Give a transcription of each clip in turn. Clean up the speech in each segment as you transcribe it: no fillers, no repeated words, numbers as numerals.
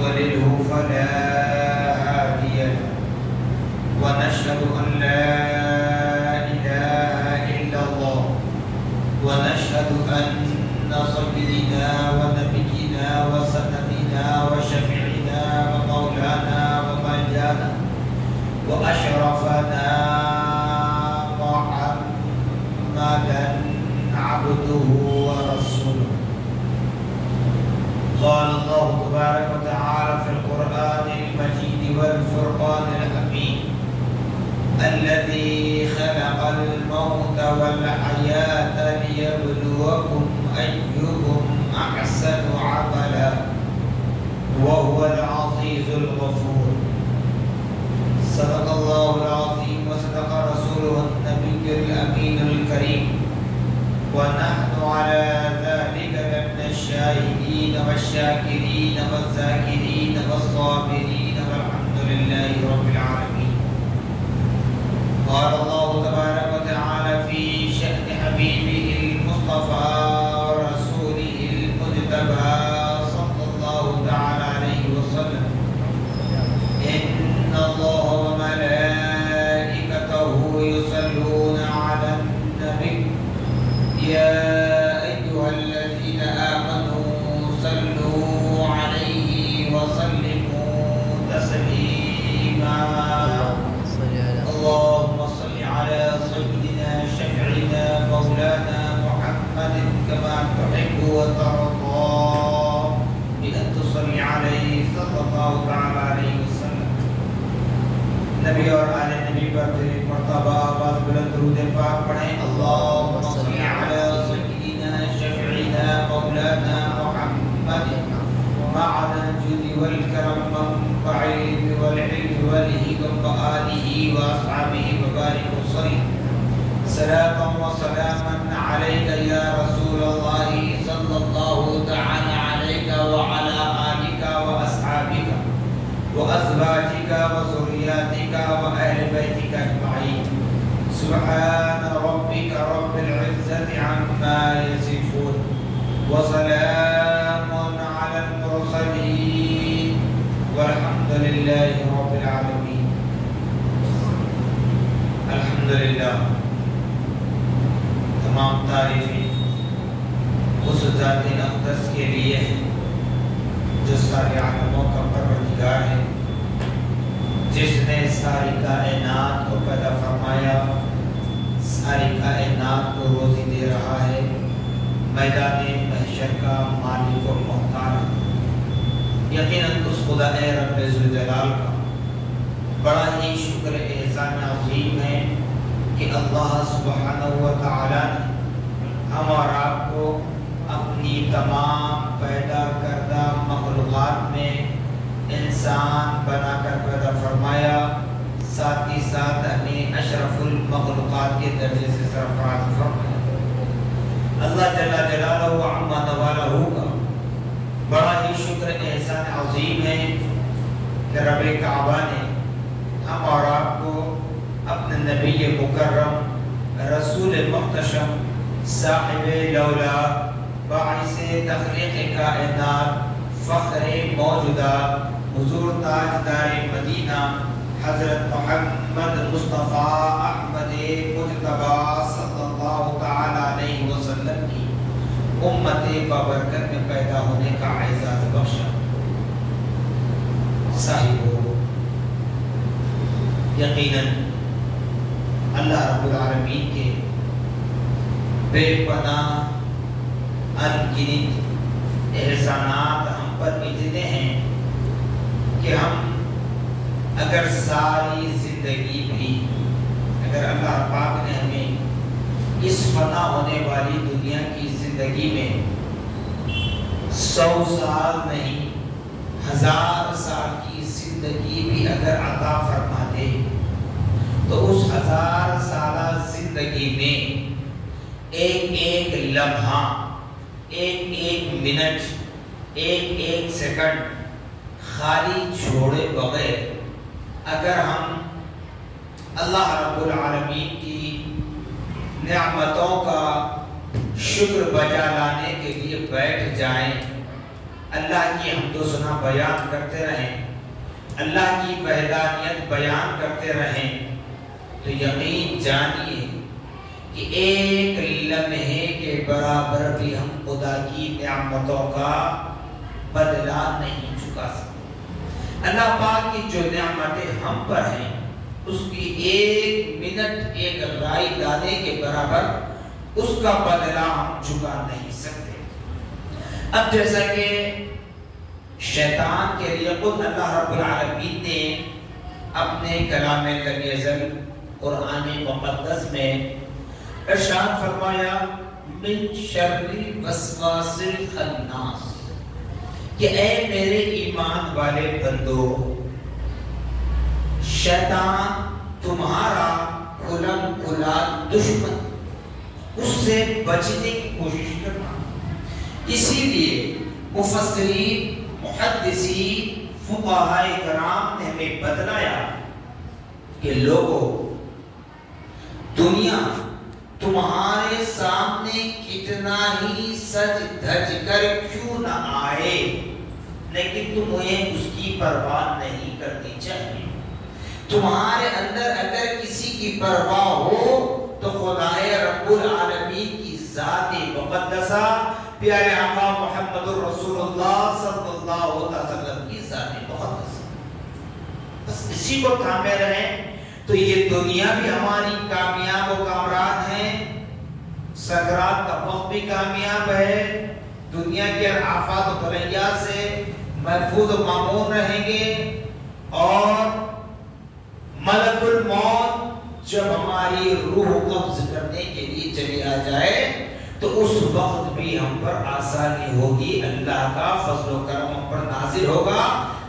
يضلله فلا هادي له ونشهد أن لا إله إلا الله ونشهد أن سيدنا ونبينا وسندنا وشفيعنا ومولانا وملجانا وأشرفنا محمدا عبده ورسوله. قال الله تبارك وتعالى في القرآن المجيد والفرقان الحميد الذي خلق الموت والحياة ليبلوكم أيكم أحسن عملا وهو العزيز الغفور. صدق الله العظيم وصدق رسوله النبي الأمين الكريم ونحن على ذلك لمن الشاهدين والشاكرين والذاكرين والصابرين والحمد لله رب العالمين. قال الله تبارك وتعالى في شأن حبيبه المصطفى ورسوله المجتبى صلى الله تعالى عليه وسلم إن الله وملائكته يصلون على النبي يا أيها الذين آمنوا صلوا عليه وسلموا تسليما. اللهم صل على سيدنا شفيعنا مولانا محمد كما تحب وترضى بأن تصلي عليه صلى الله تعالى عليه وسلم. نبی اور آل نبی پر تیری مرتبہ آواز بلند درود پاک پڑھیں. اللهم صل على سيدنا شفيعنا مولانا محمد معدن الجود والكرم منبع العلم والعلم والحكم وآله وأصحابه وبارك وسلم. صلاة وسلاما عليك يا رسول الله صلى الله تعالى عليك وعلى آلك وأصحابك وأزواجك وذرياتك وأهل بيتك أجمعين. سبحان ربك رب العزة عما يصفون وسلام على المرسلين والحمد لله رب العالمين. الحمدللہ تمام تعریفیں اس ذات اقدس کے لیے ہیں جو سارے عالموں کا پروردگار ہے، جس نے ساری کائنات کو پیدا فرمایا، ساری کائنات کو روزی دے رہا ہے، میدان محشر کا مالک و مختار ہے. یقیناً اس خدا رب ذوالجلال کا بڑا ہی شکر احسان عظیم ہے کہ اللہ سبحانہ و تعالی نے ہم اور آپ کو اپنی تمام پیدا کردہ مخلوقات میں انسان بنا کر پیدا فرمایا، ساتھ ہی ساتھ ہمیں اشرف المخلوقات کے درجے سے سرفراز فرمایا. اللہ جل جلالہ و عما نوالہ کا بڑا ہی شکر احسان عظیم ہے کہ رب کعبہ نے ہم اور آپ کو اپنے نبی مکرم رسول محتشم صاحب لولا باعث تخلیق کائنات فخر موجودہ حضور تاجدار مدینہ حضرت محمد مصطفیٰ احمد مجتبی صلی اللہ تعالی علیہ وسلم کی امت بابرکت میں پیدا ہونے کا اعزاز بخشا. صاحبو، یقیناً اللہ رب العالمین کے بے پناہ انگنت احسانات ہم پر اتنے ہیں کہ ہم اگر ساری زندگی بھی اگر اللہ پاک نے ہمیں اس فنا ہونے والی دنیا کی زندگی میں 100 سال نہیں 1000 سال کی زندگی بھی اگر عطا فرما دے تو اس 1000 سالہ زندگی میں ایک ایک لمحہ، ایک ایک منٹ، ایک ایک سیکنڈ خالی چھوڑے بغیر اگر ہم اللہ رب العالمین کی نعمتوں کا شکر بجا لانے کے لیے بیٹھ جائیں، اللہ کی حمد و ثنا بیان کرتے رہیں، اللہ کی وحدانیت بیان کرتے رہیں، تو یقین جانیے کہ ایک لمحے کے برابر بھی ہم خدا کی نعمتوں کا بدلہ نہیں چکا سکتے۔ اللہ پاک کی جو نعمتیں ہم پر ہیں اس کی ایک منٹ ایک رائی دانے کے برابر اس کا بدلہ ہم چکا نہیں سکتے۔ اب جیسا کہ شیطان کے لیے خود اللہ رب العالمین نے اپنے کلام لم یزل قرآن مقدس میں ارشاد فرمایا من شر وسواس الخناس، کہ اے میرے ایمان والے بندو، شیطان تمہارا کھلم کھلا دشمن، اس سے بچنے کی کوشش کرنا۔ اسی لیے مفسرین، محدثین، فقہاء کرام نے ہمیں بتلایا کہ لوگوں، دنیا تمہارے سامنے کتنا ہی سج دھج کر کیوں نہ آئے، لیکن تمہیں اس کی پرواہ نہیں کرنی چاہیے۔ تمہارے اندر اگر کسی کی پرواہ ہو تو خدائے رب العالمین کی ذات مقدسہ پیارے آقا محمد رسول اللہ صلی اللہ علیہ وسلم کی ذات مقدسہ، بس اسی کو تھامے رہیں تو یہ دنیا بھی ہماری کامیاب و کامران ہے، سکرات کا وقت بھی کامیاب ہے، دنیا کے آفات و بلیات سے محفوظ و مامون رہیں گے، اور ملک الموت جب ہماری روح قبض کرنے کے لیے چلی آ جائے تو اس وقت بھی ہم پر آسانی ہوگی، اللہ کا فضل و کرم ہم پر نازل ہوگا،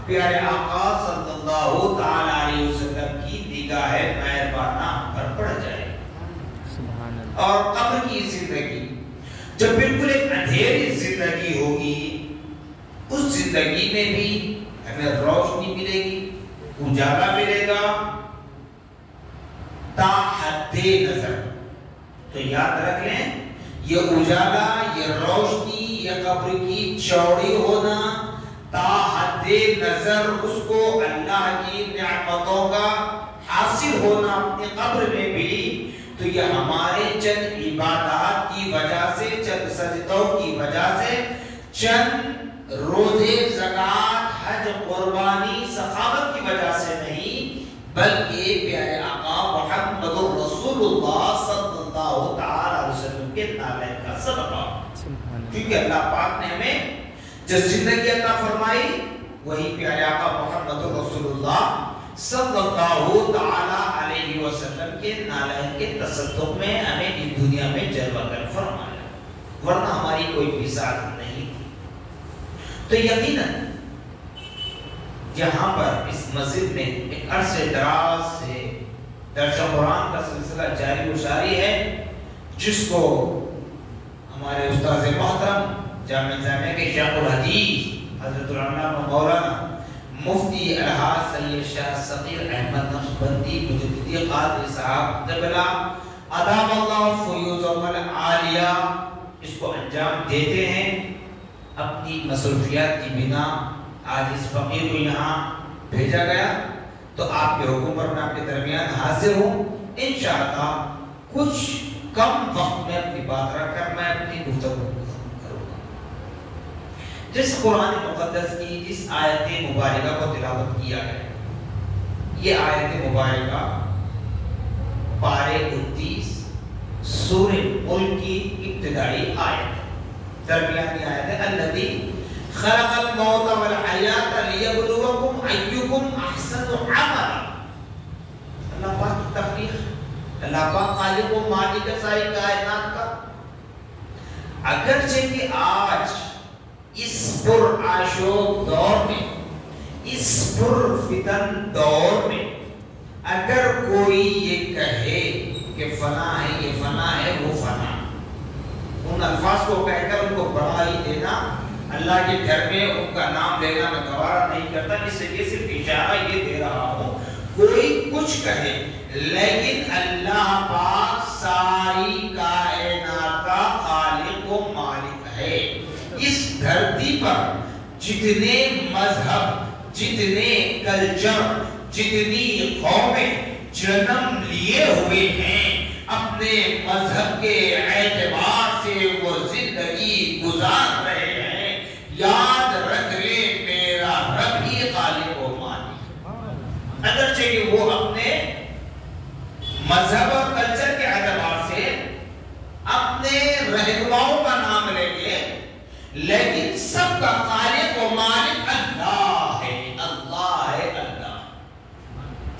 پیارے آقا صلی اللہ تعالی علیہ وسلم کی نگاہ مہربانہ ہم پر پڑ جائے۔ اور قبر کی زندگی جب بالکل ایک اندھیری زندگی ہوگی، اس زندگی میں بھی ہمیں روشنی ملے گی، اجالا ملے گا تا حد نظر۔ تو یاد رکھ لیں، یہ اجالا، یہ روشنی، یہ قبر کی چوڑی ہونا، تا حد نظر اس کو اللہ کی نعمتوں کا حاصل ہونا اپنی قبر میں بھی، تو یہ ہمارے چند عبادات کی وجہ سے، چند سجدوں کی وجہ سے، چند روزے، زکوٰۃ، حج، قربانی، سخاوت کی وجہ سے نہیں، بلکہ پیارے آقا محمد رسول اللہ صلی اللہ تعالی علیہ وسلم کے نالے کا صدقہ، کیونکہ اللہ پاک نے ہمیں جو زندگی عطا فرمائی وہی پیارے آقا محمد رسول اللہ صلی اللہ تعالی علیہ وسلم کے نالے کے تصدق میں ہمیں اس دنیا میں جلوہ گر فرمایا، ورنہ ہماری کوئی بھی ذات نہیں تھی۔ تو یقیناً یہاں پر اس مسجد میں ایک عرصے دراز سے درس قرآن کا سلسلہ جاری و ساری ہے، جس کو ہمارے استاذ محترم جامع جامعہ کے شیخ الحدیث حضرت العلامہ مولانا مفتی الحاج سید شاہ صغیر احمد نقشبندی مجددی قادری صاحب قبلہ ادام اللہ فیوزهم العالیہ اس کو انجام دیتے ہیں۔ اپنی مصروفیات کی بنا آج اس فقیر کو یہاں بھیجا گیا، تو آپ کے حکم پر میں آپ کے درمیان حاضر ہوں، انشاءاللہ کچھ کم وقت میں اپنی بات رکھ کر میں اپنی گفتگو کروں گا۔ جس قرآن مقدس کی جس آیت مبارکہ کو تلاوت کیا ہے، یہ آیت مبارکہ پارے 29 سورہ ملک کی ابتدائی آیت ہے، درمیانی آیت ہے۔ الذی خلق الموت والحیات لیبلوکم ایکم احسن عملا۔ اللہ پاک کی تخلیق، اللہ پاک خالق و مالک ساری کائنات کا، اگرچہ کہ آج اس پر آشوب دور میں، اس پر فتن دور میں اگر کوئی یہ کہے کہ فنا ہے، یہ فنا ہے، وہ فنا، ان الفاظ کو کہہ کر ان کو بڑھا ہی دینا، اللہ کے گھر میں ان کا نام لینا میں گوارا نہیں کرتا، اس سے یہ صرف اشارہ یہ دے رہا ہوں، کوئی کچھ کہے لیکن اللہ پاک ساری کائنات کا خالق و مالک ہے۔ اس دھرتی پر جتنے مذہب، جتنے کلچر، جتنی قومیں جنم لیے ہوئے ہیں، اپنے مذہب کے اعتبار سے وہ زندگی گزار رہے ہیں، یاد رکھ لے میرا رب ہی خالق و مالک۔ اگرچہ کہ وہ اپنے مذہب اور کلچر کے اعتبار سے اپنے رہنماؤں کا نام لیں گے، لیکن سب کا خالق و مالک اللہ ہے، اللہ ہے، اللہ۔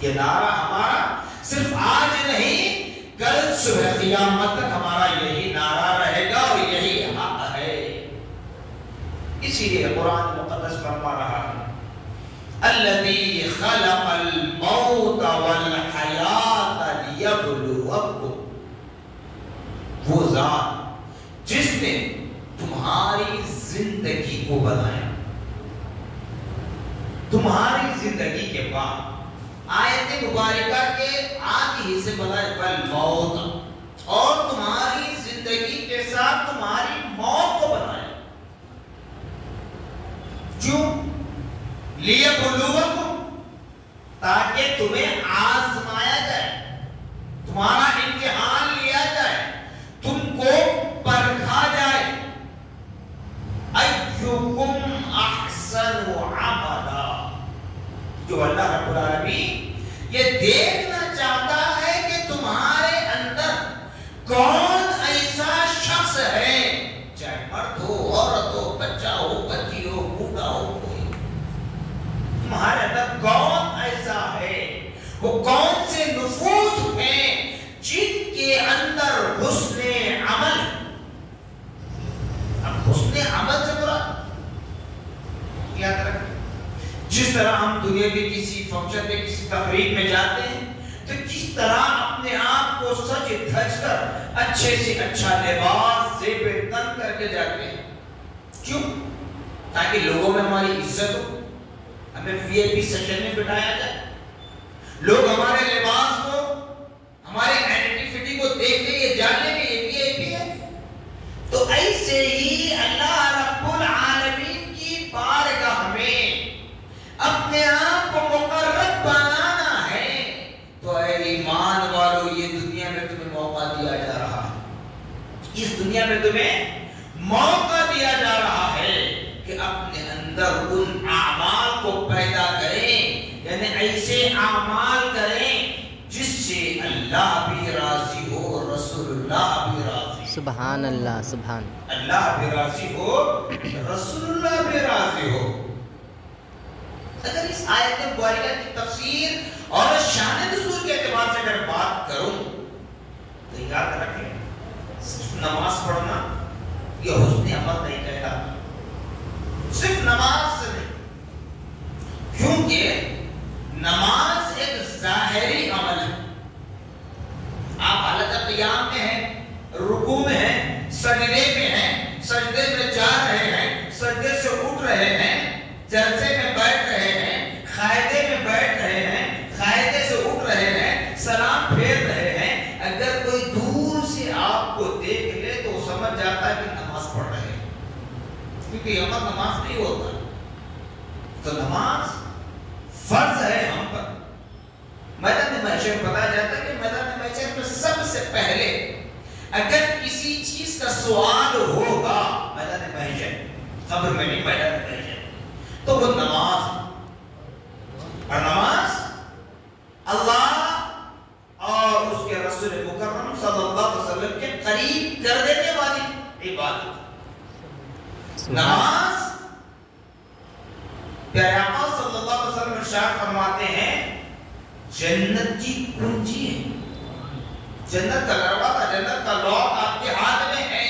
یہ نعرہ ہمارا صرف آج نہیں، کل صبح قیامت تک ہمارا یہی نعرہ رہے گا اور یہی حق ہے۔ اسی لیے قرآن مقدس فرما رہا ہے الذی خلق الموت والحیات لیبلوکم، وہ ذات جس نے تمہاری زندگی کو بنایا۔ تمہاری زندگی کے بعد آیت مبارکہ کے آگے ہی سے بتایا والموت، اور تمہاری زندگی کے ساتھ تمہاری موت کو بنایا۔ کیوں؟ لیبلوکم، تاکہ تمہیں آزمایا جائے، تمہارا امتحان لیا جائے، تم کو پرکھا جائے۔ ایکم احسن عملا، جو اللہ رب العالمین یہ دیکھنا چاہتا ہے کہ تمہارے اندر کون ایسا شخص ہے، چاہے مرد ہو، عورت ہو، بچہ ہو، بچی ہو، بوڑھا ہو، کوئی، تمہارے اندر کون ایسا ہے، وہ کون سے نفوس ہیں جن کے اندر حسن عمل۔ اب حسن عمل سے مراد یاد رکھیں، جس طرح ہم دنیا کے کسی فنکشن میں، کسی تقریب میں جاتے ہیں تو کس طرح اپنے آپ کو سج دھج کر اچھے سے اچھا لباس زیب تن کر کے جاتے ہیں۔ کیوں؟ تاکہ لوگوں میں ہماری عزت ہو، ہمیں وی آئی پی سیکشن میں بٹھایا جائے، لوگ ہمارے لباس کو، ہمارے آئیڈینٹیفٹی کو دیکھ کے یہ جان لیں کہ یہ وی آئی پی ہے۔ تو ایسے ہی اللہ رب العالمین کی بارگاہ میں اپنے آپ کو مقرب بنانا ہے، تو اے ایمان والو، یہ دنیا میں تمہیں موقع دیا جا رہا ہے، اس دنیا میں تمہیں موقع دیا جا رہا ہے کہ اپنے اندر ان اعمال کو پیدا کریں، یعنی ایسے اعمال کریں جس سے اللہ بھی راضی ہو، رسول اللہ بھی راضی ہو۔ سبحان اللہ، سبحان اللہ بھی راضی ہو، رسول اللہ بھی راضی ہو۔ اگر اس آیت مبارکہ کی تفسیر اور شان نزول کے اعتبار سے اگر بات کروں تو یاد رکھیں، صرف نماز پڑھنا یہ حسن عمل نہیں کہلاتا، صرف نماز سے نہیں، کیونکہ نماز ایک ظاہری عمل ہے۔ آپ حالت قیام میں ہیں، رکوع میں ہیں، سجدے میں ہیں، سجدے میں جا رہے ہیں، سجدے سے اٹھ رہے ہیں، جلسے میں بیٹھ رہے ہیں، قاعدے میں بیٹھ رہے ہیں، قاعدے سے اٹھ رہے ہیں، سلام پھیر رہے ہیں۔ اگر کوئی دور سے آپ کو دیکھ لے تو وہ سمجھ جاتا ہے کہ نماز پڑھ رہے ہیں، کیونکہ یہ عمل نماز نہیں ہوتا۔ تو نماز فرض ہے ہم پر۔ میدان محشر میں بتایا جاتا ہے کہ میدان محشر میں سب سے پہلے اگر کسی چیز کا سوال ہوگا میدان محشر، قبر میں نہیں، میدان محشر، تو وہ نماز، اور نماز اللہ اور اس کے رسول مکرم صلی اللہ علیہ وسلم کے قریب کر دینے والی عبادت۔ نماز پیارے آقا صلی اللہ علیہ وسلم ارشاد فرماتے ہیں جنت کی کنجی ہے، جنت کا دروازہ، جنت کا لاک آپ کے ہاتھ میں ہے،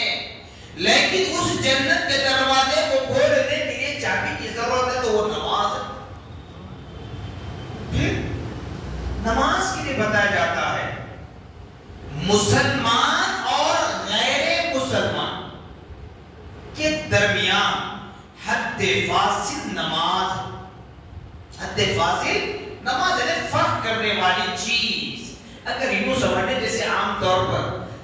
لیکن اس جنت کے دروازے کو کھولنے کے لیے چابی کی ضرورت ہے، تو وہ نماز ہے۔ پھر نماز کے لیے بتایا جاتا ہے مسلمان اور غیر مسلمان کے درمیان حد فاصل نماز، حد فاصل نماز ہے، فرق کرنے والی چیز۔ اگر یوں سمجھیں جیسے عام طور پر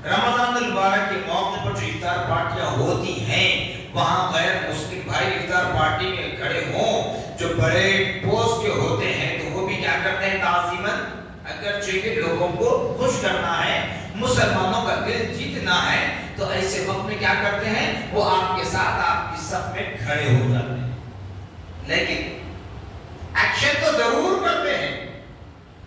رمضان المبارک کے موقع پر جو افطار پارٹیاں ہوتی ہیں وہاں غیر مسلم بھائی افطار پارٹی میں کھڑے ہوں جو بڑے پوسٹ کے ہوتے ہیں تو وہ بھی کیا کرتے ہیں تعظیماً، اگرچہ لوگوں کو خوش کرنا ہے، مسلمانوں کا دل جیتنا ہے، تو ایسے وقت میں کیا کرتے ہیں وہ آپ کے ساتھ آپ کی صف میں کھڑے ہو جاتے ہیں، لیکن ایکشن تو ضرور کرتے ہیں،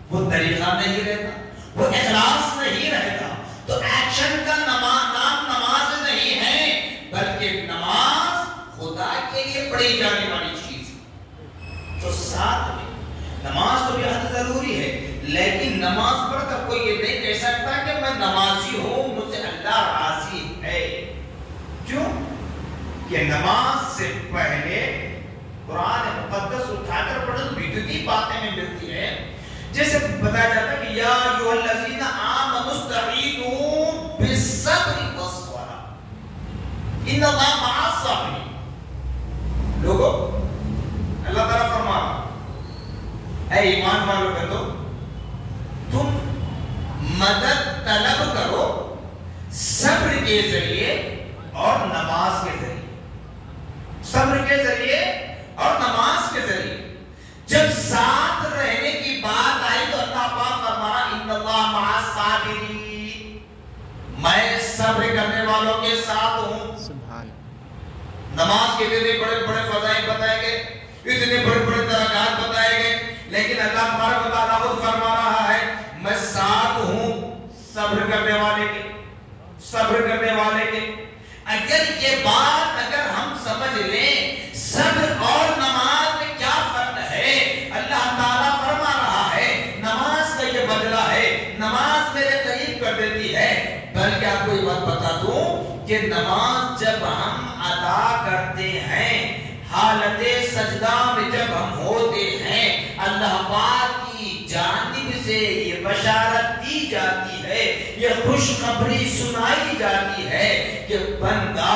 وہ طریقہ نہیں رہتا، وہ اخلاص نہیں رہتا، تو ایکشن کا نام نماز نہیں ہے، بلکہ نماز خدا کے لیے پڑھی جانے والی چیز ہے۔ تو ساتھ میں نماز تو بہت ضروری ہے، لیکن نماز پڑھ کر کوئی یہ نہیں کہہ سکتا کہ میں نمازی ہوں، مجھ سے اللہ راضی ہے۔ کیوں کہ نماز سے پہلے قرآن مقدس اٹھا کر پڑھو بدعتی باتیں میں ملتی ہے، جیسے بتایا جاتا ہے کہ یا ایھا الذین آمنوا استعینوا بالصبر والصلاۃ ان اللہ مع الصابرین۔ لوگوں اللہ تعالیٰ فرما اے ایمان والو بندو، تم مدد طلب کرو صبر کے ذریعے اور نماز کے ذریعے، صبر کے ذریعے اور نماز کے ذریعے۔ جب ساتھ رہنے کی بات آئی تو اللہ پاک فرمایا ان اللہ مع الصابرین، میں صبر کرنے والوں کے ساتھ ہوں۔ سبحان۔ نماز کے اتنے بڑے بڑے فضائل بتائے گئے، اتنے بڑے بڑے درجات بتائے گئے، لیکن اللہ تبارک و تعالیٰ خود فرما رہا ہے میں ساتھ ہوں صبر کرنے والے کے، صبر کرنے والے کے۔ اگر یہ بات اگر ہم سمجھ لیں صبر اور نماز میں کیا فرق ہے، اللہ تعالیٰ فرما رہا ہے نماز کا یہ بدلہ ہے، نماز میرے قریب کر دیتی ہے۔ بلکہ آپ کو یہ بات بتا دوں کہ نماز جب ہم ادا کرتے ہیں، حالت سجدہ میں جب ہم ہوتے ہیں، اللہ پاک کی جانب سے یہ بشارت دی جاتی ہے، یہ خوشخبری سنائی جاتی ہے کہ بندہ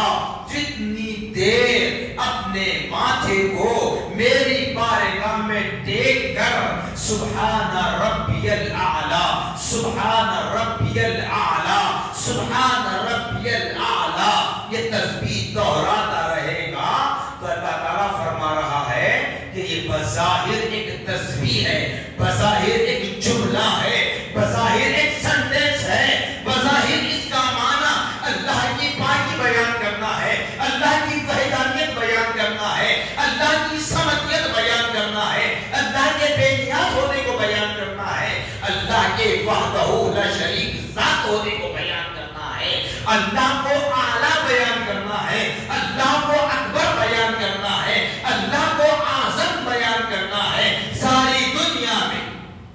جتنی دیر اپنے ماتھے کو میری بارگاہ میں ٹیک کر سبحان ربی الاعلی، سبحان ربی الاعلی، سبحان ربی الاعلی یہ تسبیح دہراتا رہے گا، تو اللہ تعالیٰ فرما رہا ہے کہ یہ بظاہر ایک تسبیح ہے، بظاہر ایک جملہ ہے، بظاہر ایک سنٹینس ہے، بظاہر اس کا معنی اللہ کی پاکی بیان کرنا ہے، اللہ کی وحدانیت بیان کرنا ہے، اللہ کی سمجھیت بیان کرنا ہے، اللہ کے بے نیاز ہونے کو بیان کرنا ہے، اللہ کے وحدہ لا شریک ذات ہونے کو بیان کرنا ہے، اللہ کو اعلیٰ بیان کرنا ہے، اللہ کو اکبر بیان کرنا ہے، اللہ کو اعظم بیان کرنا ہے۔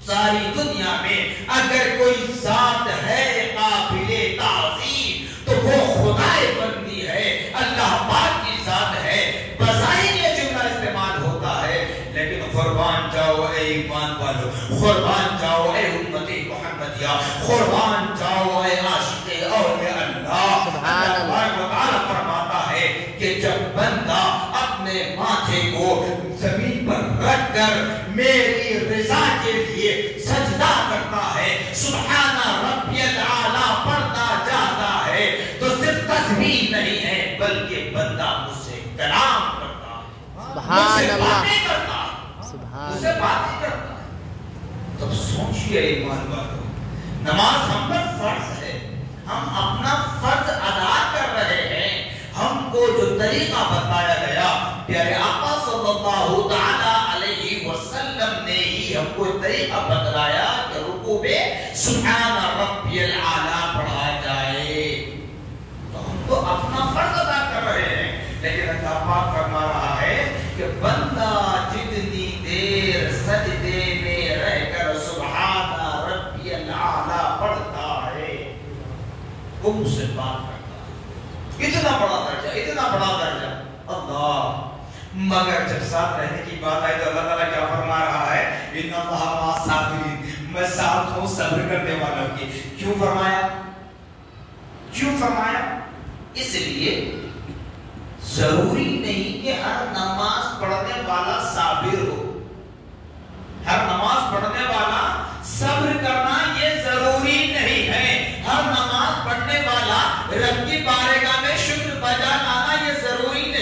ساری دنیا میں اگر کوئی ذات ہے قابل تعظیم تو وہ خدا بندی ہے، اللہ پاک کی ذات ہے۔ بظاہر یہ جملہ استعمال ہوتا ہے، لیکن قربان جاؤ اے ایمان والو، قربان جاؤ اے امت محمدیہ، قربان جاؤ اے عاشق اولیاء اللہ۔ اللہ تعالیٰ فرماتا ہے کہ جب بندہ اپنے ماتھے کو زمین پر رکھ کر میری رضا کے لیے سجدہ کرتا ہے، سبحان ربی الاعلی پڑھتا جاتا ہے، تو صرف تسبیح نہیں ہے بلکہ بندہ مجھ سے کلام کرتا ہے، مجھ سے باتیں کرتا ہے، مجھ سے باتیں کرتا ہے۔ تب سوچئے ایمان والو، نماز ہم پر فرض ہے، ہم اپنا فرض ادا کر رہے ہیں، ہم کو جو طریقہ بتایا گیا پیارے آقا صلی اللہ تعالی علیہ وسلم نے ہی ہم کو طریقہ بتلایا کہ رکوع میں سبحان ربی الاعلی پڑھا جائے، تو ہم تو اپنا فرض ادا کر رہے ہیں، لیکن اللہ پاک فرما رہا ہے کہ بندہ جتنی دیر سجدے میں رہ کر سبحان ربی الاعلی پڑھتا ہے وہ مجھ سے بات کرتا ہے، اتنا بڑا درجہ، اتنا بڑا درجہ اللہ۔ مگر جب ساتھ رہنے کی بات آئی تو اللہ تعالیٰ کیا فرما رہا ہے ان اللہ مع الصابرین، میں ساتھ ہوں صبر کرنے والوں کی۔ کیوں فرمایا؟ کیوں فرمایا؟ اس لیے ضروری نہیں کہ ہر نماز پڑھنے والا صابر ہو، ہر نماز پڑھنے والا صبر کرنا یہ ضروری نہیں ہے، ہر نماز پڑھنے والا رب کی بارگاہ میں شکر بجا لانا یہ ضروری نہیں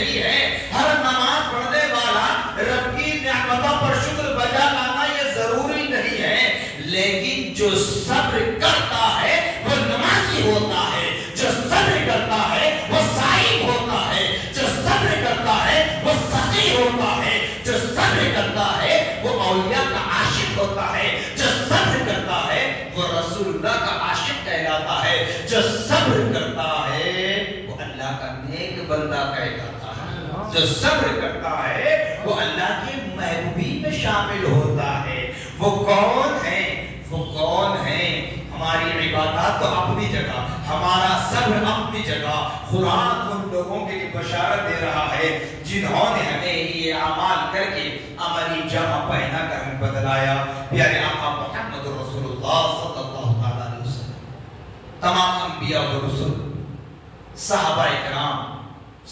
جو صبر کرتا ہے وہ نمازی ہوتا ہے، جو صبر کرتا ہے وہ صائم ہوتا ہے، جو صبر کرتا ہے وہ سخی ہوتا ہے، جو صبر کرتا ہے وہ اولیاء کا عاشق ہوتا ہے، جو صبر کرتا ہے وہ رسول اللہ کا عاشق کہلاتا ہے، جو صبر کرتا ہے وہ اللہ کا نیک بندہ کہلاتا ہے، جو صبر کرتا ہے وہ اللہ کے محبوبین میں شامل ہوتا ہے۔ وہ کون ہے؟ وہ کون ہے؟ ہماری عبادات تو اپنی جگہ، ہمارا صبر اپنی جگہ۔ قرآن ان لوگوں کے لیے بشارت دے رہا ہے جنہوں نے ہمیں یہ اعمال کر کے عملی جامہ پہنا کر ہمیں بدلایا۔ پیارے آقا محمد رسول اللہ صلی اللہ علیہ وسلم، تمام انبیاء و رسول، صحابہ اکرام،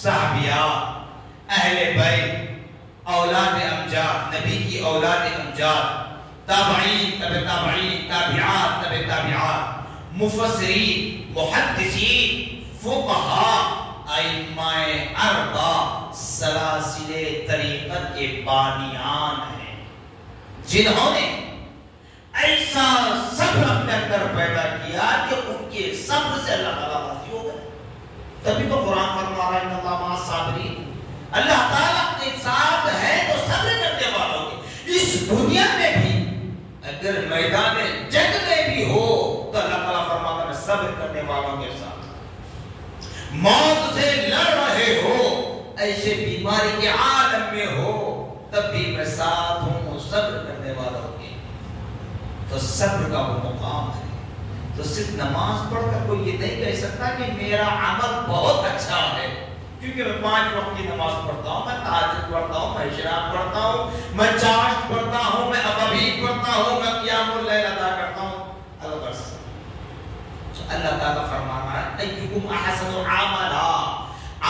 صحابیات، اہل بیت، اولاد امجاد، نبی کی اولاد امجاد، تابعین، تبع تابعین، تابعات، تبع تابعات، مفسرین، محدثین، فقہاء، ائمہ اربعہ، سلاسل طریقت کے بانیان ہیں، جنہوں نے ایسا صبر اپنے اندر پیدا کیا کہ ان کے صبر سے اللہ تعالیٰ راضی ہو گئے۔ تبھی تو قرآن فرما رہا ہے ان اللہ مع الصابرین، اللہ تعالیٰ کے ساتھ ہے تو صبر کرنے والوں کے۔ اس دنیا میں بھی اگر میدان جنگ میں بھی ہو تو اللہ تعالیٰ فرماتا ہے صبر کرنے والوں کے ساتھ۔ موت سے لڑ رہے ہو، ایسے بیماری کے عالم میں ہو، تب بھی میں ساتھ ہوں صبر کرنے والوں کے۔ تو صبر کا وہ مقام ہے۔ تو صرف نماز پڑھ کر کوئی یہ نہیں کہہ سکتا کہ میرا عمل بہت اچھا ہے، کیونکہ میں 5 وقت کی نماز پڑھتا ہوں، میں تہجد پڑھتا ہوں، میں اشراق پڑھتا ہوں، میں چاشت پڑھتا ہوں، میں ابابیل پڑھتا ہوں، میں قیام اللیل ادا کرتا ہوں۔ اللہ تعالیٰ فرمانا ہے ایکم احسن عملا،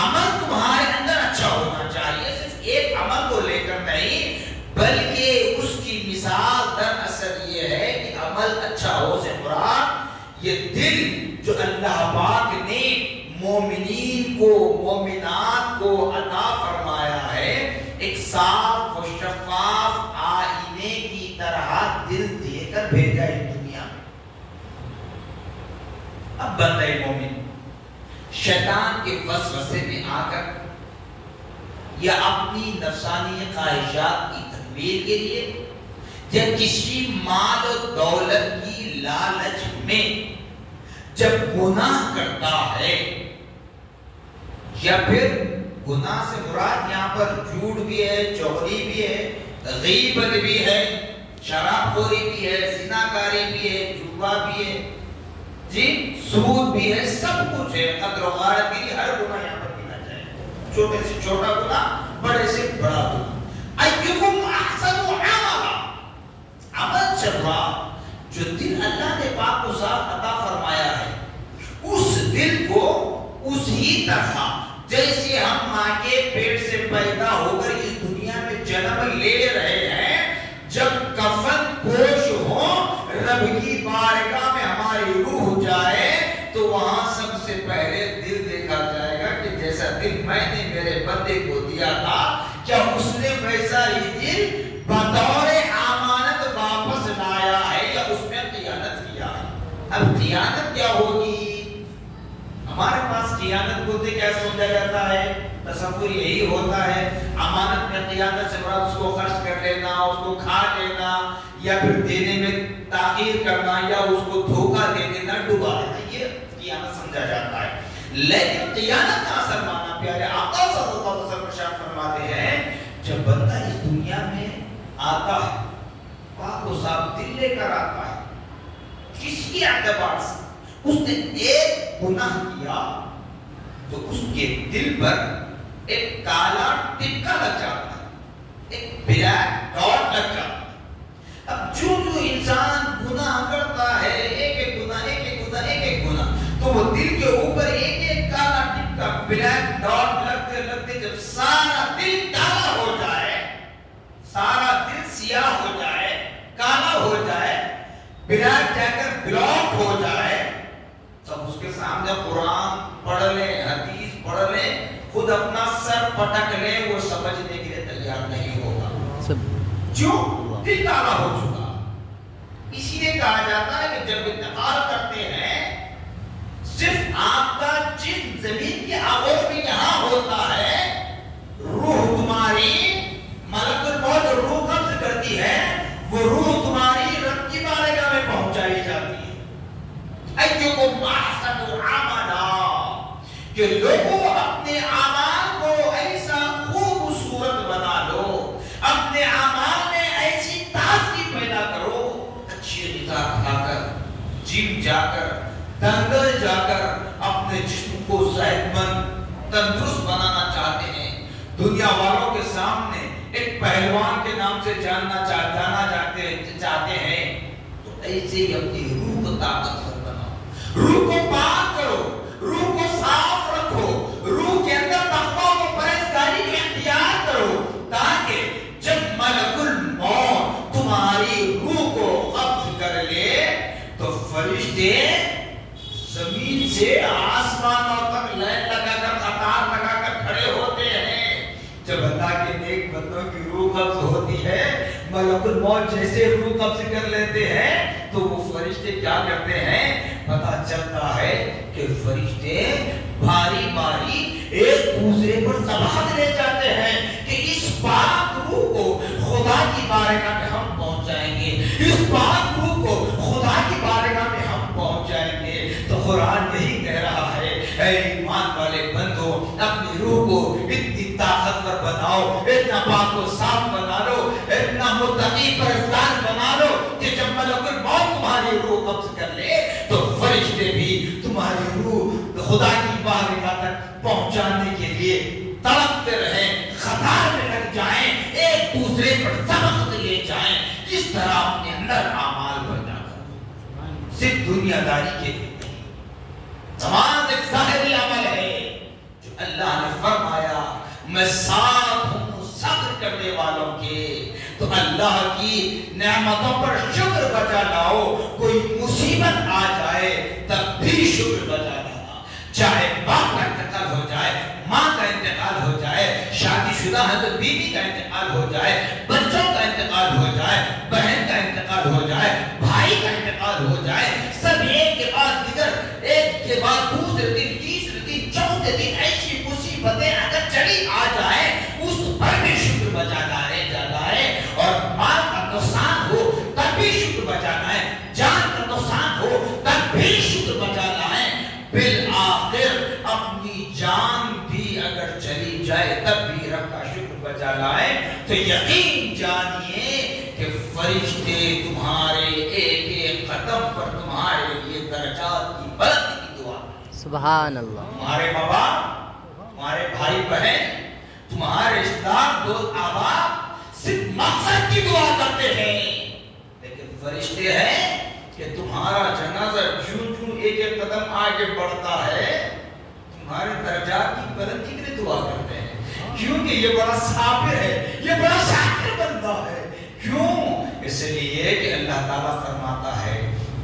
عمل تمہارے اندر اچھا ہونا چاہیے، صرف ایک عمل کو لے کر نہیں بلکہ اس کی مثال دراصل یہ ہے کہ عمل اچھا ہو سے مراد یہ دل جو اللہ پاک نے مومنین کو، مومنات کو عطا فرمایا ہے، ایک صاف و شفاف آئینے کی طرح دل دے کر بھیجا ہے دنیا میں۔ اب بندہ مومن شیطان کے وسوسے میں آ کر یا اپنی نفسانی خواہشات کی تکمیل کے لیے یا کسی مال و دولت کی لالچ میں جب گناہ کرتا ہے، یا پھر گناہ سے مراد یہاں پر جھوٹ بھی ہے، چغلی بھی ہے، غیبت بھی ہے، شراب خوری بھی ہے، زناکاری بھی ہے، جوا بھی ہے، جی سود بھی ہے، سب کچھ ہے، قتل و غارت بھی، ہر گناہ یہاں پر گنا جائے، چھوٹے سے چھوٹا گناہ، بڑے سے بڑا گناہ۔ ایکم احسن عملا، عمل سے مراد جو دل اللہ نے پاک و صاف عطا فرمایا ہے، اس دل کو اسی طرح جیسے ہم ماں کے پیٹ سے پیدا ہو کر اس دنیا میں جنم لے رہے ہیں، جب کفن پوش ہو رب کی بارگاہ میں ہماری روح جائے تو وہاں سب سے پہلے دل دیکھا جائے گا کہ جیسا دل میں نے میرے بندے کو دیا تھا کیا اس نے ویسا ہی دل بطور امانت واپس لایا ہے یا اس میں خیانت کیا ہے۔ اب خیانت کیا ہوگی؟ ہمارے پاس خیانت کو کیا سمجھا جاتا ہے؟ تصور یہی ہوتا ہے امانت میں خیانت سے مراد اس کو خرچ کر لینا، اس کو کھا لینا، یا پھر دینے میں تاخیر کرنا، یا اس کو دھوکہ دے دینا، ڈبا دینا، یہ خیانت سمجھا جاتا ہے۔ لیکن خیانت کا اصل معنی پیارے آقا صلی اللہ علیہ وسلم ارشاد فرماتے ہیں جب بندہ اس دنیا میں آتا ہے، پاک و صاف دل لے کر آتا ہے، کسی اعتبار سے اس نے ایک گناہ کیا تو اس کے دل پر ایک کالا ٹکا لگ جاتا ہے، ایک بلیک ڈاٹ لگ جاتا ہے۔ اب جو انسان گناہ کرتا ہے، ایک ایک گناہ، ایک ایک گناہ، ایک ایک گناہ، تو وہ دل کے اوپر ایک ایک کالا ٹکا بلیک ڈاٹ لگتے لگتے جب سارا دل کالا ہو جائے، سارا دل سیاہ ہو جائے، کالا ہو جائے، بلیک جا کر بلاک ہو جائے، تب اس کے سامنے قرآن پڑھ لیں، حدیث پڑھ لیں، خود اپنا سر پٹک لیں، وہ سمجھنے کے لیے تیار نہیں ہوگا۔ جو دل کالا ہو چکا، اسی لیے کہا جاتا ہے کہ جب انتقال کرتے ہیں صرف آپ کا جسم زمین کی آغوش میں یہاں ہوتا ہے، روح تمہاری ملک الموت روح قبض کرتی ہے، وہ روح تمہاری رب کی بارگاہ میں پہنچائی جاتی ہے۔ ایکم احسن عملا، کہ لوگوں اپنے اعمال کو ایسا خوبصورت بنا لو، اپنے اعمال میں ایسی تازگی پیدا کرو، اچھی غذا کھا کر، جم جا کر، دنگل جا کر اپنے جسم کو صحت مند تندرست بنانا چاہتے ہیں، دنیا والوں کے سامنے ایک پہلوان کے نام سے جانا چاہتے ہیں، تو ایسے ہی اپنی روح کو طاقتور بناؤ، روح کو پاک کرو، روح کو صاف رکھو، روح کے اندر تقویٰ و پرہیزگاری کا اختیار کرو، تاکہ جب ملک الموت تمہاری روح کو قبض کر لے تو فرشتے زمین سے آسمانوں تک لائن لگا کر قطار لگا کر کھڑے ہوتے ہیں۔ جب اللہ کے نیک بندوں کی روح قبض ہوتی ہے، ملک الموت جیسے روح قبض کر لیتے ہیں تو وہ فرشتے کیا کرتے ہیں؟ پتہ چلتا ہے کہ فرشتے بھاری بھاری ایک دوسرے پر سبقت لے جاتے ہیں کہ اس پاک روح کو خدا کی بارگاہ میں ہم پہنچائیں گے، اس پاک روح کو خدا کی بارگاہ میں ہم پہنچائیں گے۔ تو قرآن یہی کہہ رہا ہے، اے ایمان والے بندو، اپنی روح کو اتنی طاقتور بناؤ، اتنا پاک و صاف بنا لو، اتنا متقی پرہیزگار بنا لو کہ جب ملک الموت تمہاری روح قبض کر لے تو فرشتے بھی تمہاری روح خدا کی بارگاہ تک پہنچانے کے لیے تڑپتے رہیں، قطار میں لگ جائیں، ایک دوسرے پر سبقت لے جائیں۔ اس طرح اپنے اندر اعمال پیدا کرو، صرف دنیا داری کے لیے نہیں۔ نماز ایک ظاہری عمل ہے جو اللہ نے فرمایا میں ساتھ ہوں صبر کرنے والوں کے، تو اللہ کی نعمتوں پر شکر بجا لاؤ۔ کوئی مصیبت آ جائے تب بھی شکر بجا لانا، چاہے باپ کا انتقال ہو جائے، ماں کا انتقال ہو جائے، شادی شدہ ہے تو بیوی کا انتقال ہو جائے، بچوں کا انتقال ہو جائے، بہن کا انتقال ہو جائے، بھائی کا انتقال ہو جائے، سب ایک کے بعد دیگر، ایک کے بعد دوسرے دن، تیسرے دن، چوتھے دن ایسی مصیبتیں اگر چلی آ جائے اس پر بھی شکر بجانا ہے، اور مال کا نقصان ہو تب بھی شکر بجانا ہے، جان کا نقصان ہو تب بھی شکر بجانا ہے، بالآخر اپنی جان بھی اگر چلی جائے تب بھی رب کا شکر بجانا ہے۔ تو یقین جانیے کہ فرشتے تمہارے ایک ایک قدم پر تمہارے لیے درجات کی بلندی کی دعا، سبحان اللہ، تمہارے ماں باپ، تمہارے بھائی بہن، تمہارے رشتہ دار، دوست، احباب صرف مقصد کی دعا کرتے ہیں، لیکن فرشتے ہیں کہ تمہارا جنازہ جوں ایک ایک قدم آگے بڑھتا ہے تمہارے درجات کی بلندی کے لیے دعا کرتے ہیں، کیونکہ یہ بڑا صابر ہے، یہ بڑا شاکر بندہ ہے۔ کیوں؟ اس لیے کہ اللہ تعالیٰ فرماتا ہے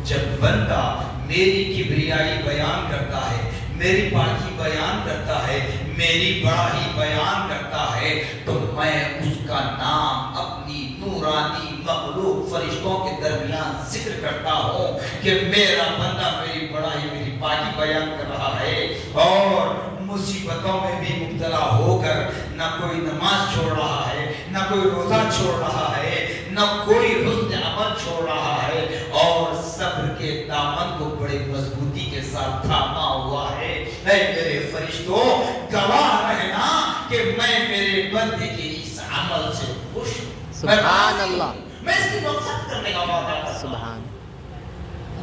جب بندہ میری کبریائی بیان کرتا ہے، میری پاکی بیان کرتا ہے، میری بڑائی بیان کرتا ہے، تو میں اس کا نام اپنی نورانی مخلوق فرشتوں کے درمیان ذکر کرتا ہوں کہ میرا بندہ میری بڑائی، میری پاکی بیان کر رہا ہے، اور مصیبتوں میں بھی مبتلا ہو کر نہ کوئی نماز چھوڑ رہا ہے، نہ کوئی روزہ چھوڑ رہا ہے، نہ کوئی حسن عمل چھوڑ رہا ہے، اور صبر کے دامن کو بڑے مضبوطی کے ساتھ تھاما ہوا ہے۔ اے میرے فرشتوں، گواہ رہنا کہ میں میرے بندے کے اس عمل سے خوش ہوں، سبحان اللہ، میں اس کی مقصد کرنے کا وعدہ کرتا ہوں۔ سبحان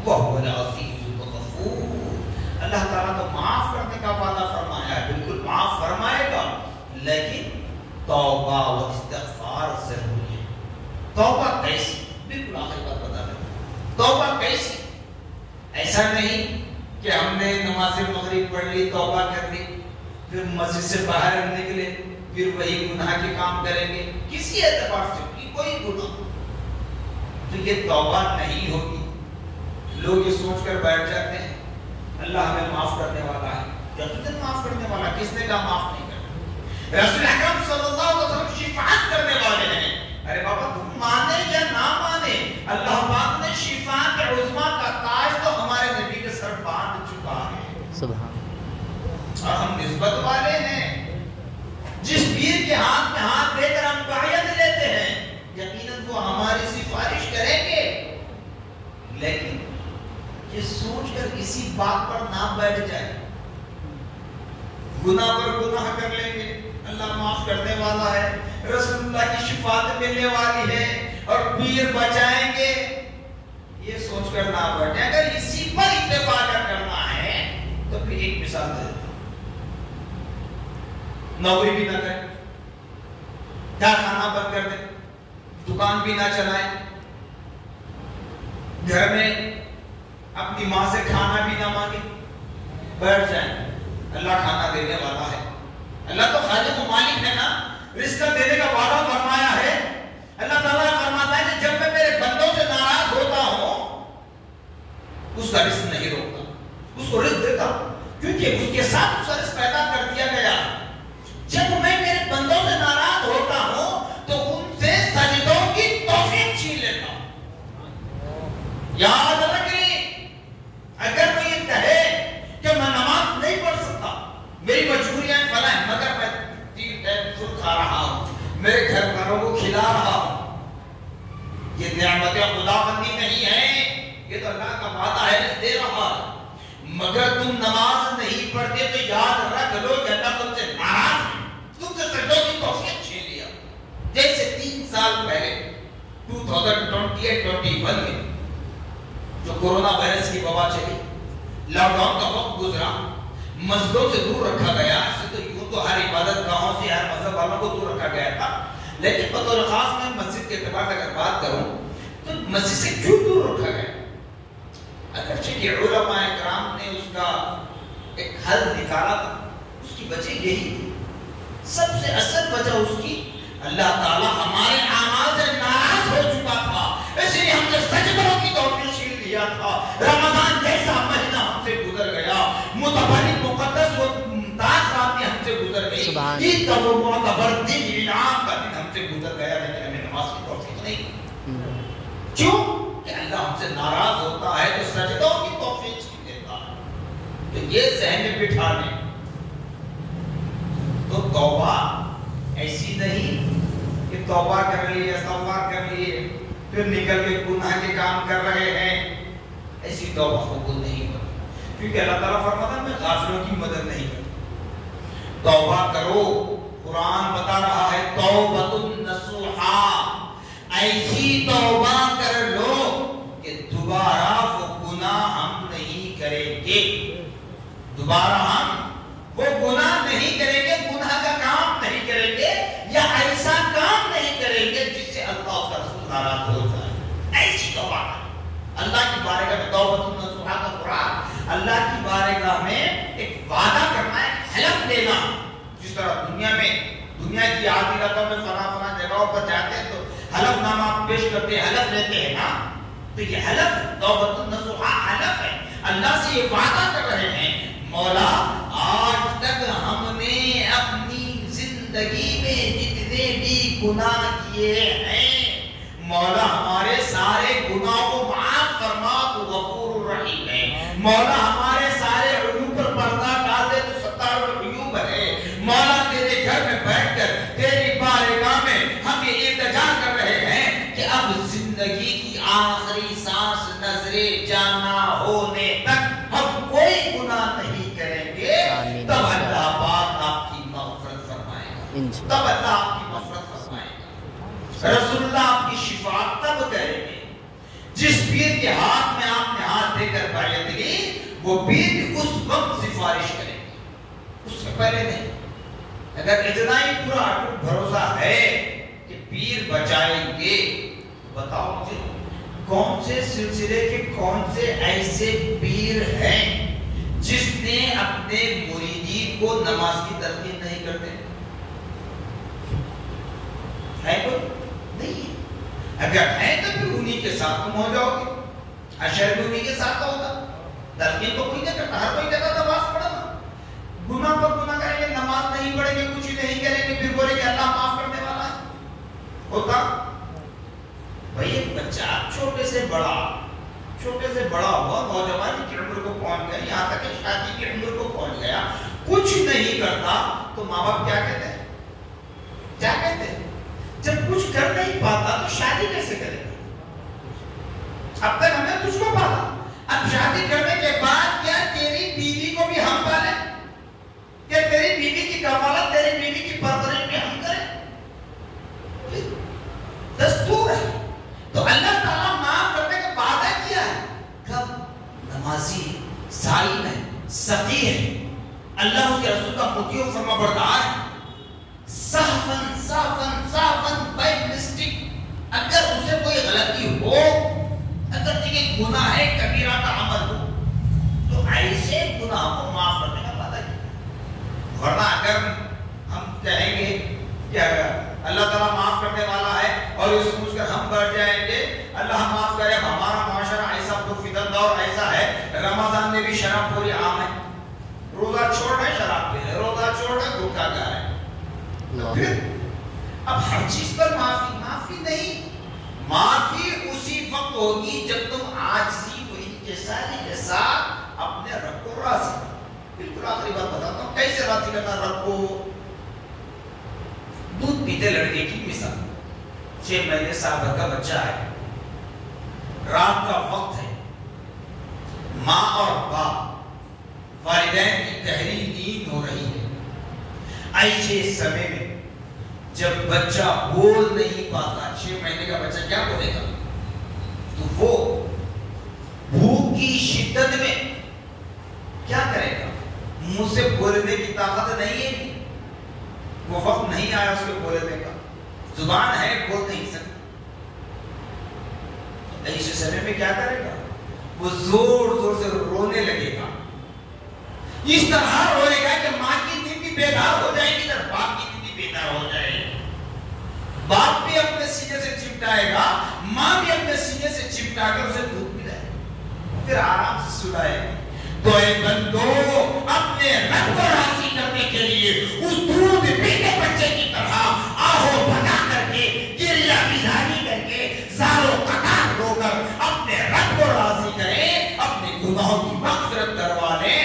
وَهُوَ الْعَزِيزُ الْغَفُورُ، اللہ تعالیٰ تو معاف کرنے کا وعدہ فرمایا ہے، بالکل معاف فرمائے گا، لیکن توبہ و استغفار ضروری ہے۔ توبہ کیسی؟ بالکل آخر بات بتا رہے ہیں، توبہ کیسی؟ ایسا نہیں کہ ہم نے نماز مغرب پڑھ لی، توبہ کر لی، پھر مسجد سے باہر نکلے، پھر وہی گناہ کے کام کریں گے، کسی اعتبار سے کوئی گناہ، تو یہ توبہ نہیں ہوگی۔ لوگ یہ سوچ کر بیٹھ جاتے ہیں اللہ ہمیں معاف کرنے والا ہے، یقیناً معاف کرنے والا، کس نے کہا معاف نہیں کرنا؟ رسول اکرم صلی اللہ علیہ وسلم شفاعت کرنے والے ہیں۔ ارے بابا تم مانے یا نہ مانے، اللہ پاک نے شفاعت بات پر نہ بیٹھ جائے. گناہ پر گناہ کر لیں گے، اللہ معاف کرنے والا ہے، رسول اللہ کی شفاعت ملنے والی ہے اور پیر بچائیں گے، یہ سوچ کر نہ بیٹھے. اگر اسی پر اتفاق کرنا ہے تو پھر ایک مثال دے دیں، نوکری بھی نہ کریں، کارخانہ بند کر دیں، دکان بھی نہ چلائیں، گھر میں اپنی ماں سے کھانا بھی نہ مانگے، بیٹھ جائیں. اللہ کھانا دینے والا ہے، اللہ تو خالق و مالک ہے نا، رزق دینے کا وعدہ فرمایا ہے. اللہ تعالیٰ فرماتا ہے کہ جب میں میرے بندوں سے ناراض ہوتا ہوں اس کا رزق نہیں روکتا، اس کو رزق دیتا ہوں، کیونکہ اس کے ساتھ اس کا رزق پیدا کر دیا گیا. جب میں میرے بندوں سے ناراض ہوتا ہوں تو ان سے سجدوں کی توفیق چھین لیتا ہوں. یاد رکھیں، اگر وہ یہ کہے کہ میں نماز نہیں پڑھ سکتا، میری مجبوریاں فلاں ہیں، مگر میں 3 ٹائم فل کھا رہا ہوں، میرے گھر والوں کو کھلا رہا ہوں، یہ نعمت خدا بندی نہیں ہے، یہ تو اللہ کا وعدہ ہے، دے رہا ہے. مگر تم نماز نہیں پڑھتے تو یاد رکھ لو کہ اللہ تم سے ناراض ہے، تم سے سجدوں کی توفیق چھین لیا. جیسے 3 سال پہلے 2020-21 میں جو کورونا وائرس کی وبا چلی، لاک ڈاؤن کا وقت گزرا، مسجدوں سے دور رکھا گیا. ایسے تو یوں تو ہر عبادت گاہوں سے ہر مذہب والوں کو دور رکھا گیا تھا، لیکن بطور خاص میں مسجد کے اعتبار سے اگر بات کروں تو مسجد سے کیوں دور رکھا گیا؟ اگرچہ کہ علماء کرام نے اس کا ایک حل نکالا تھا، اس کی وجہ یہی تھی، سب سے اصل وجہ اس کی اللہ تعالیٰ ہمارے اعمال سے ناراض ہو چکا تھا، اس لیے ہم سے سجدوں کی توفیق چھین لیا تھا. رمضان جیسا مہینہ ہم سے گزر گیا، متبرک مقدس و ممتاز راتیں ہم سے گزر گئی، عید کا وہ معتبر دن، انعام کا دن ہم سے گزر گیا، لیکن ہمیں نماز کی توفیق نہیں. کیوں کہ اللہ ہم سے ناراض ہوتا ہے تو سجدوں کی توفیق چھین لیتا ہے. تو یہ ذہن میں بٹھا لیں. تو توبہ ایسی نہیں کہ توبہ کر لیے، استغفار کر لیے، پھر نکل کے گناہ کے کام کر رہے ہیں، ایسی توبہ قبول نہیں ہوتی. کیونکہ اللہ تعالیٰ فرماتا ہے میں غافلوں کی مدد نہیں کرتا. توبہ کرو، قرآن بتا رہا ہے توبۃ نصوحا، ایسی توبہ کر لو کہ دوبارہ وہ گناہ ہم نہیں کریں گے، دوبارہ ہم وہ گناہ نہیں کریں گے، گناہ کا کام نہیں کریں گے، یا ایسا کام نہیں کریں گے جس سے اللہ کا رسول ناراض ہو جائے. ایسی توبہ اللہ کی بارگاہ میں، توبۃ نصوحا کا قرآن اللہ کی بارگاہ میں ایک وعدہ کرنا ہے، حلف لینا. جس طرح دنیا کی آدھی رقم میں فلاں جگہوں پر جاتے ہیں تو حلف نامہ پیش کرتے ہیں، حلف لیتے ہیں نا، تو یہ حلف توبۃ نصوحا حلف ہے. اللہ سے یہ وعدہ کر رہے ہیں مولا آج تک ہم نے اپنی زندگی میں جتنے بھی گناہ کیے ہیں، مولا ہمارے سارے گناہوں کو معاف فرما، تو غفور الرحیم ہے. مولا ہمارے سارے عیوب پر پردہ ڈال دے، تو ستار العیوب ہے. مولا تیرے گھر میں بیٹھ کر تیری بارگاہ میں ہم یہ التجا کر رہے ہیں کہ اب زندگی کی آخری سانس نظر جانا ہونے تک ہم کوئی گناہ نہیں کریں گے. تب اللہ پاک آپ کی مغفرت فرمائے گا، تب اللہ آپ کی مغفرت فرمائے گا. رسول اللہ آپ کی شفاعت تب کریں گے جس پیر کے ہاتھ میں آپ نے ہاتھ دے کر بیعت لی، وہ پیر اس وقت سفارش کریں گے، اس سے پہلے نہیں. اگر اتنا ہی پورا اٹوٹ بھروسہ ہے کہ پیر بچائیں گے، بتاؤ مجھے کون سے سلسلے کے کون سے ایسے پیر ہیں جس نے اپنے مریدین کو نماز کی تلقین نہیں کرتے؟ ہے کوئی؟ نہیں. اگر ہے تو پھر انہی کے ساتھ تم ہو جاؤ گے، اشر بھی انہی کے ساتھ ہوگا. تلقین تو کوئی نہیں کرتا، ہر کوئی کہتا نماز پڑھو، گناہ پر گناہ کریں گے، نماز نہیں پڑھیں گے، کچھ نہیں کریں گے، پھر بولیں گے اللہ معاف کرنے والا ہے. ہوتا بھائی ایک بچہ چھوٹے سے بڑا ہوا، نوجوانی کی عمر کو پہنچ گیا، یہاں تک کہ شادی کی عمر کو پہنچ گیا، کچھ نہیں کرتا تو ماں باپ کیا کہتے ہیں؟ کیا کہتے ہیں؟ جب کچھ کر نہیں پاتا تو شادی کیسے کرے گا؟ اب تک ہمیں تجھ کو پالا، اب شادی کرنے کے بعد کیا سقی ہے، اللہ اس کے رسول کا مطیع و فرما بردار ہے، صحفن بائی مسٹیک اگر اسے کوئی غلطی ہو، اگر کوئی گناہ ہے کبیرہ کا عمل ہو تو ایسے گناہ کو معاف کرنے کا وعدہ کیا۔ ورنہ اگر ہم کہیں گے کہ اللہ تعالیٰ معاف کرنے والا ہے اور یہ سمجھ کر ہم بیٹھ جائیں گے اللہ معاف کرے، ہمارا معاشرہ ایسا تو فتن دور ایسا ہے، رمضان میں بھی شراب پوری عام ہے، روزہ چھوڑ رہے شراب پی رہے، روزہ چھوڑ رہے دھوکا کھا رہے، پھر اب ہر چیز پر معافی نہیں، معافی اسی وقت ہوگی جب تم عاجزی و انکساری کے ساتھ اپنے رب کو راضی کرو۔ بالکل آخری بات بتاتا ہوں کیسے راضی کرنا رب کو۔ دودھ پیتے لڑکے کی مثال، 6 مہینے سال بھر کا بچہ ہے، رات کا وقت ہے، ماں اور باپ والدین کی گہری نیند ہو رہی ہے، ایسے سمے میں جب بچہ بول نہیں پاتا، 6 مہینے کا بچہ کیا بولے گا، تو وہ بھوک کی شدت میں کیا کرے گا، منہ سے بولنے کی طاقت نہیں ہے، وہ وقت نہیں آیا اس کے بولنے کا، زبان ہے بول نہیں سکتا، ایسے سمے میں کیا کرے گا، وہ زور زور سے رونے لگے گا، اس طرح روئے گا کہ ماں کی دل بھی بیدار ہو جائے گی اور باپ کی دل بھی بیدار ہو جائے گی، باپ بھی اپنے سینے سے چپٹائے گا، ماں بھی اپنے سینے سے چپٹا کر اسے دودھ پلائے گا، پھر آرام سے سلائے گا۔ تو اے بندو اپنے رب کو راضی کرنے کے لیے اس دودھ پیتے بچے کی طرح آہو بھگا کر کے گریہ بیزاری کر کے زارو قطار ہو کر اپنے رب کو راضی کریں، اپنے گناہوں کی مغفرت کروا لیں،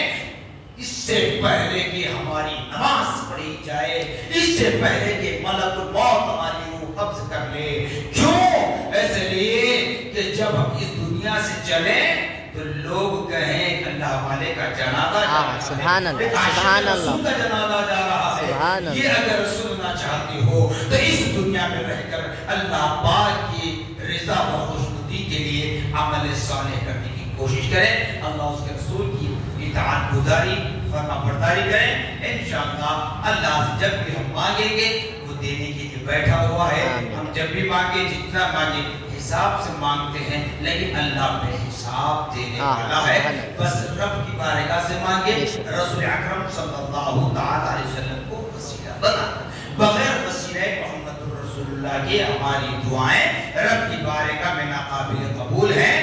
اس سے پہلے کہ ہماری نماز پڑھی جائے، اس سے پہلے کہ ملک الموت ہماری روح قبض کر لے۔ کیوں؟ ایسے لیے کہ جب ہم اس دنیا سے چلیں تو لوگ کہیں اللہ والے کا جنازہ جا رہا ہے، سبحان اللہ، سبحان اللہ، کا جنازہ جا رہا ہے، یہ اگر سننا چاہتے ہو تو اس دنیا میں رہ کر اللہ پاک کی رضا و خوشنودی کے لیے عمل صالح کرنے کی کوشش کریں، اللہ اس کے رسول کی اطاعت گزاری فرما برداری کریں، انشاءاللہ اللہ سے جب بھی ہم مانگیں گے وہ دینے کے لیے بیٹھا ہوا ہے، ہم جب بھی مانگے جتنا مانگے حساب سے مانگتے ہیں، لیکن اللہ پہ حساب دینے والا ہے، بس رب کی بارگاہ سے مانگے، رسول اکرم صلی اللہ علیہ وسلم کو وسیلہ بنا، بغیر وسیلہ محمد رسول اللہ کی ہماری دعائیں رب کی بارگاہ میں ناقابل قبول ہیں۔